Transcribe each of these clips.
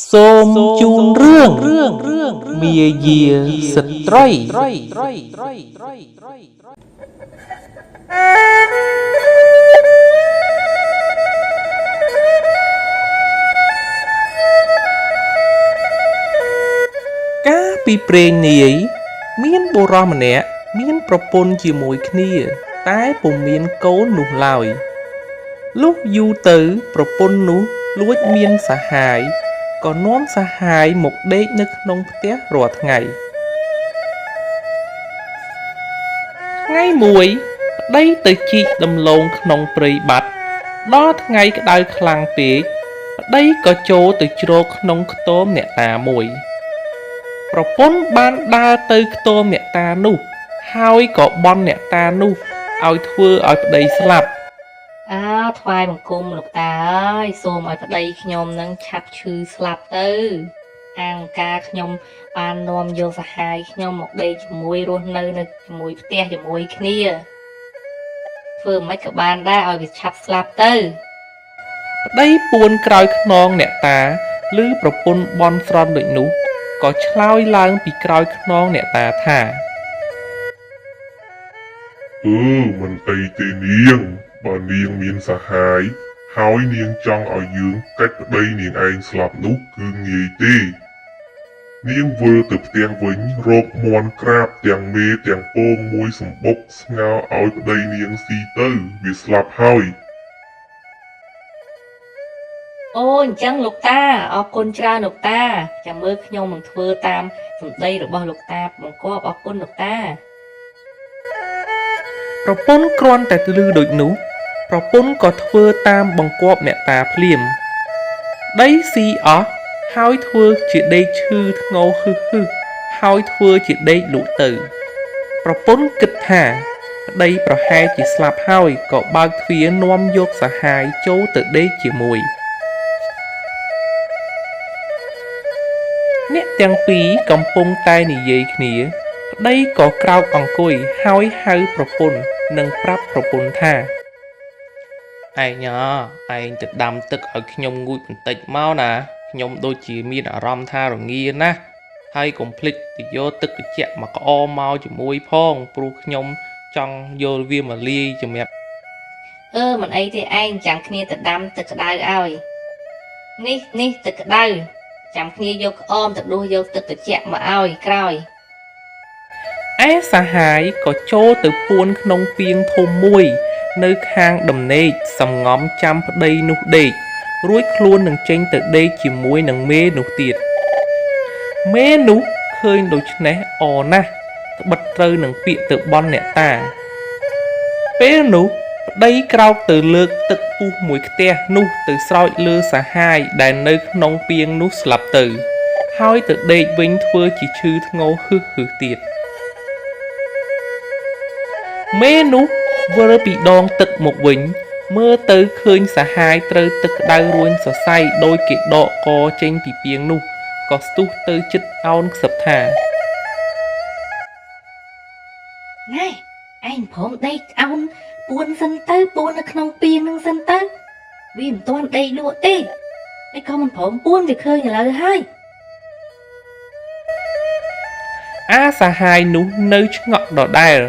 សូមជូនរឿងមាយាស្ត្រីកាលពីព្រេងនាយមានបុរសម្នាក់មានប្រពន្ធជាមួយគ្នាតែពុំមានកូននោះឡើយលុះយូរទៅប្រពន្ធនោះលួចមានសហាយក៏នាំសហាយមកដេកនៅក្នុងផ្ទះរាល់ថ្ងៃថ្ងៃមួយប្តីទៅជីកដំឡូងក្នុងព្រៃបាត់ដល់ថ្ងៃក្តៅខ្លាំងពេកប្តីក៏ចូលទៅជ្រកក្នុងខ្ទមអ្នកតាមួយប្រពន្ធបានដើរទៅខ្ទមអ្នកតានោះហើយក៏បន់អ្នកតានោះឲ្យធ្វើឲ្យប្តីស្លាប់ថ្វាយបង្គំលោកតាអើយសូមឲ្យប្តីខ្ញុំនឹងឆាប់ឈឺស្លាប់ទៅអង្ការខ្ញុំបាននាំយកសហាយខ្ញុំមកដេកជាមួយរស់នៅជាមួយផ្ទះជាមួយគ្នាធ្វើមិនក៏បានដែរឲ្យវាឆាប់ស្លាប់ទៅប្តីពួនក្រោយខ្នងអ្នកតាឬប្រពន្ធបន់ស្រន់ដូចនោះក៏ឆ្លើយឡើងពីក្រោយខ្នងអ្នកតាថាមិនអីទេនាងបើនាងមានសហាយហើយនាងចង់ឲ្យយើងកាច់ប្តីនាងឯងស្លាប់នោះគឺងាយទេនាងវិលទៅផ្ទះវិញរកមាន់ក្រាបទាំងមេទាំងពងមួយសម្បុកស្ងោរឲ្យប្តីនាងស៊ីទៅវាស្លាប់ហើយអូអញ្ចឹងលោកតាអរគុណច្រើនលោកតាចាំមើលខ្ញុំនឹងធ្វើតាមសម្ដីរបស់លោកតាបង្គាប់អរគុណលោកតាប្រពន្ធគ្រាន់តែឮដូចនោះប្រពន្ធក៏ធ្វើតាមបង្គាប់អ្នកតាភ្លាមដីស៊ីអស់ហើយធ្វើជាដេកឈឺធ្ងោហឹសហើយធ្វើជាដេកលក់ទៅប្រពន្ធគិតថាប្តីប្រហែលជាស្លាប់ហើយក៏បើកទ្វារនាំយកសហាយចូលទៅដេកជាមួយអ្នកទាំងពីរកំពុងតែនិយាយគ្នាប្តីក៏ក្រោកអង្គុយហើយហៅប្រពន្ធនិងប្រាប់ប្រពន្ធថាឯងទៅដាំទឹកឲ្យខ្ញុំងូតបន្តិចមកណាខ្ញុំដូចជាមានអារម្មណ៍ថារងាណាស់ហើយកុំភ្លេចទៅយកទឹកត្រជាក់មកក្អមមកជាមួយផងព្រោះខ្ញុំចង់យកវាមកលាយជំរាបមិនអីទេឯងចាំគ្នាទៅដាំទឹកក្តៅឲ្យនេះទឹកក្តៅចាំគ្នាយកក្អមទៅដួសយកទឹកត្រជាក់មកឲ្យក្រោយឯសហាយក៏ចូលទៅពួនក្នុងពាងធំមួយនៅខាងដំណេកសំងំចាំប្តីនោះដេករួចខ្លួននឹងចេញទៅដេកជាមួយនឹងមេនោះទៀតមេនោះឃើញដូច្នេះអរណាស់ត្បិតត្រូវនឹងពាក្យទៅបន់អ្នកតាពេលនោះប្តីក្រោកទៅលើកទឹកពុះមួយខ្ទះនោះទៅស្រោចលើសហាយដែលនៅក្នុងពាងនោះស្លាប់ទៅហើយទៅដេកវិញធ្វើជាឈឺធ្ងោហឹសទៀតមេនោះវិលពីដងទឹកមកវិញមើលទៅឃើញសហាយត្រូវទឹកក្តៅរួញសរសៃដោយគេដកកចេញពីពាងនោះក៏ស្ទុះទៅជិតអោនខ្សឹបថាណែឯងព្រមដេកអោនពួនសិនទៅពួននៅក្នុងពាងនឹងសិនទៅវាមិនទាន់ដេកលក់ទេឯងក៏មិនព្រមពួនវាឃើញឥឡូវហើយអាសហាយនោះនៅឆ្ងក់ដដែល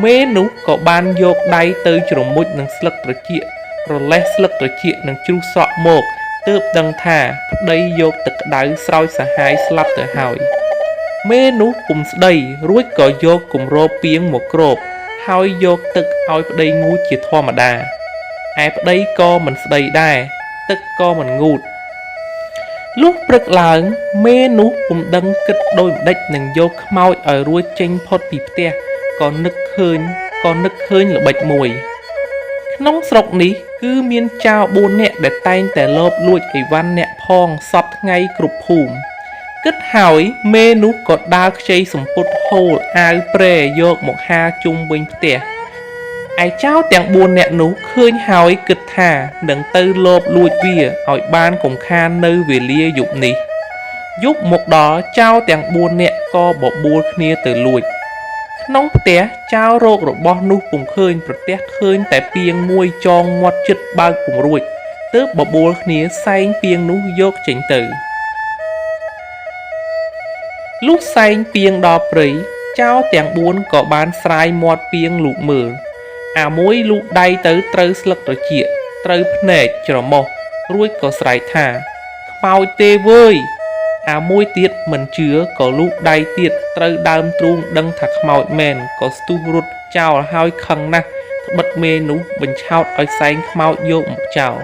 មេនោះក៏បានយកដៃទៅជ្រមុជនឹងស្លឹកត្រចៀករលេះស្លឹកត្រចៀកនឹងជ្រុះស្រក់មកទើបដឹងថាប្តីយកទឹកក្តៅស្រោចសហាយស្លាប់ទៅហើយមេនោះពុំស្ដីរួចក៏យកគម្របពាងមកគ្របហើយយកទឹកឲ្យប្តីងូតជាធម្មតាឯប្តីក៏មិនស្ដីដែរទឹកក៏មិនងូតលុះព្រឹកឡើងមេនោះពុំដឹងគិតដូចម្ដេចនឹងយកខ្មោចឲ្យរួចចេញផុតពីផ្ទះក៏នឹកឃើញល្បិចមួយក្នុងស្រុកនេះគឺមានចៅ4នាក់ដែលតែងតែលបលួចអីវ៉ាន់អ្នកផងសពថ្ងៃគ្រប់ភូមិគិតហើយមេនោះក៏ដើរខ្ចីសម្ពុតហូលអាវព្រែយកមកហាលជុំវិញផ្ទះឯចៅទាំង4នាក់នោះឃើញហើយគិតថានឹងទៅលបលួចវាឲ្យបានកុំខាននៅវេលាយប់នេះយប់មកដល់ចៅទាំង4នាក់ក៏បបួលគ្នាទៅលួចក្នុងផ្ទះចៅរោគរបស់នោះពុំឃើញប្រទះឃើញតែពាងមួយចងមាត់ជិតបើកពុំរួចទើបបបួលគ្នាសែងពាងនោះយកចេញទៅ លុះសែងពីងដល់ព្រៃចៅទាំង4ក៏បានស្រាយមាត់ពីងលូកមើលអាមួយលូកដៃទៅត្រូវស្លឹកត្រចៀកត្រូវភ្នែកច្រមុះរួចក៏ស្រែកថាខ្មោចទេវើយអាមួយទៀតមិនជឿក៏លូកដៃទៀតត្រូវដើមទ្រូងដឹងថាខ្មោចមែនក៏ស្ទុះរត់ចោលហើយខឹងណាស់ត្បិតមេនោះបញ្ឆោតឲ្យសែងខ្មោចយកមកចោល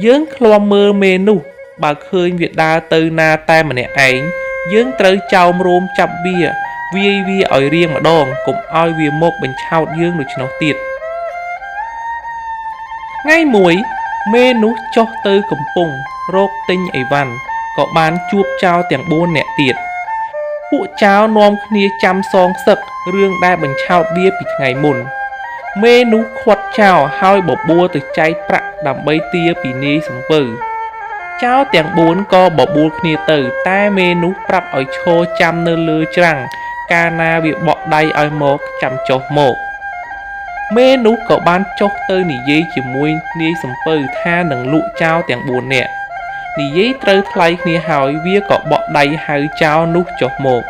យើងឃ្លាំមើលមេនោះបើឃើញវាដើរទៅណាតែម្នាក់ឯងយើងត្រូវចោមរោមចាប់វាវាយវាឲ្យរៀងម្ដងកុំឲ្យវាមកបញ្ឆោតយើងដូច្នោះទៀតថ្ងៃមួយមេនោះចុះទៅកំពង់រកទិញអីវ៉ាន់ក៏បានជួបចៅទាំង4នាក់ទៀតពួកចៅនាំគ្នាចាំសងសឹករឿងដែលបញ្ឆោតវាពីថ្ងៃមុនមេនោះខាត់ចោលហើយបបួលទៅចែកប្រាក់ដើម្បីទាពីនាយសំពៅចៅទាំង4ក៏បបួលគ្នាទៅតែមេនោះប្រាប់ឲ្យឈរចាំនៅលើច្រាំងកាលណាវាបក់ដៃឲ្យមកចាំចុះមកមេនោះក៏បានចុះទៅនិយាយជាមួយនាយសំពៅថានឹងលក់ចៅទាំង4នាក់និយាយត្រូវថ្លៃគ្នាហើយវាក៏បក់ដៃហៅចៅនោះចុះមក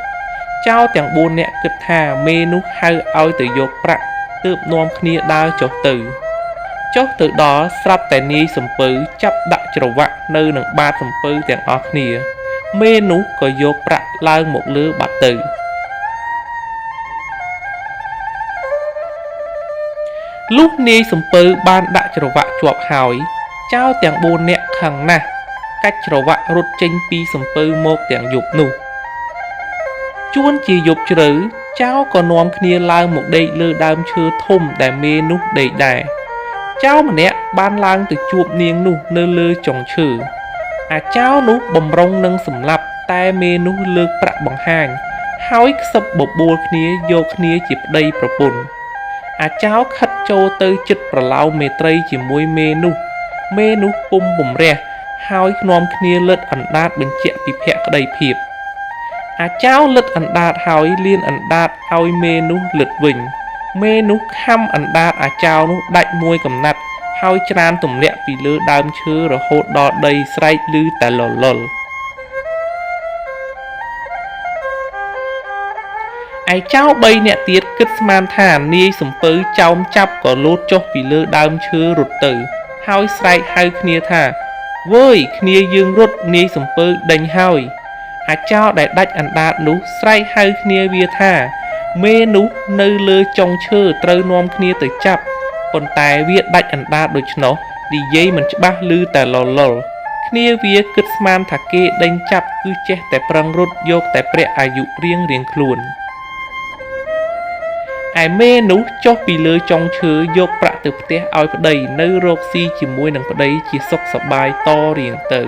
ចៅទាំង4នាក់គិតថាមេនោះហៅឲ្យទៅយកប្រាក់ទើបនាំគ្នាដើរចុះទៅដល់ស្រាប់តែនាយសំពៅចាប់ដាក់ច្រវាក់នៅនឹងបាតសំពៅទាំងអស់គ្នាមេនោះក៏យកប្រាក់ឡើងមកលើបាត់ទៅលុះនាយសំពៅបានដាក់ច្រវាក់ជាប់ហើយចៅទាំង4នាក់ខឹងណាស់កាច់ច្រវាក់រត់ចេញពីសំពៅមកទាំងយប់នោះជួនជាយប់ជ្រៅចៅក៏នាំគ្នាឡើងមកដេកលើដើមឈើធំដែលមេនោះដេកដែរចៅម្នាក់បានឡើងទៅជួបនាងនោះនៅលើចុងឈើអាចៅនោះបំរុងនឹងសម្លាប់តែមេនោះលើកប្រាក់បង្ហាញហើយខ្សឹបបបួលគ្នាយកគ្នាជាប្តីប្រពន្ធអាចៅខិតចូលទៅចិត្តប្រឡៅមេត្រីជាមួយមេនោះពុំបំរះហើយនាំគ្នាលិតអណ្ដាតបញ្ជាក់ពីភក្តីភាពអាចៅលិតអណ្ដាតហើយលៀនអណ្ដាតឲ្យមេនោះលិតវិញមេនោះខំអណ្ដាតអាចៅនោះដាច់មួយកំណាត់ហើយច្រានទម្លាក់ពីលើដើមឈើរហូតដល់ដីស្រែកឮតែលលឯចៅ3នាក់ទៀតគិតស្មានថានាយសំពៅចោមចាប់ក៏លោតចុះពីលើដើមឈើរត់ទៅហើយស្រែកហៅគ្នាថាវើយគ្នាយើងរត់នាយសំពៅដេញហើយអាចៅដែលដាច់អណ្ដាតនោះស្រែកហៅគ្នាវាថាមេនោះនៅលើចុងឈើត្រូវនាំគ្នាទៅចាប់ប៉ុន្តែវាដាច់អណ្ដាតដូច្នោះនិយាយមិនច្បាស់ឮតែលលគ្នាវាគិតស្មានថាគេដេញចាប់គឺចេះតែប្រឹងរត់យកតែព្រះអាយុរៀងខ្លួនឯមេនោះចុះពីលើចុងឈើយកប្រាក់ទៅផ្ទះឲ្យប្តីនៅរកស៊ីជាមួយនឹងប្តីជាសុខសប្បាយតរៀងទៅ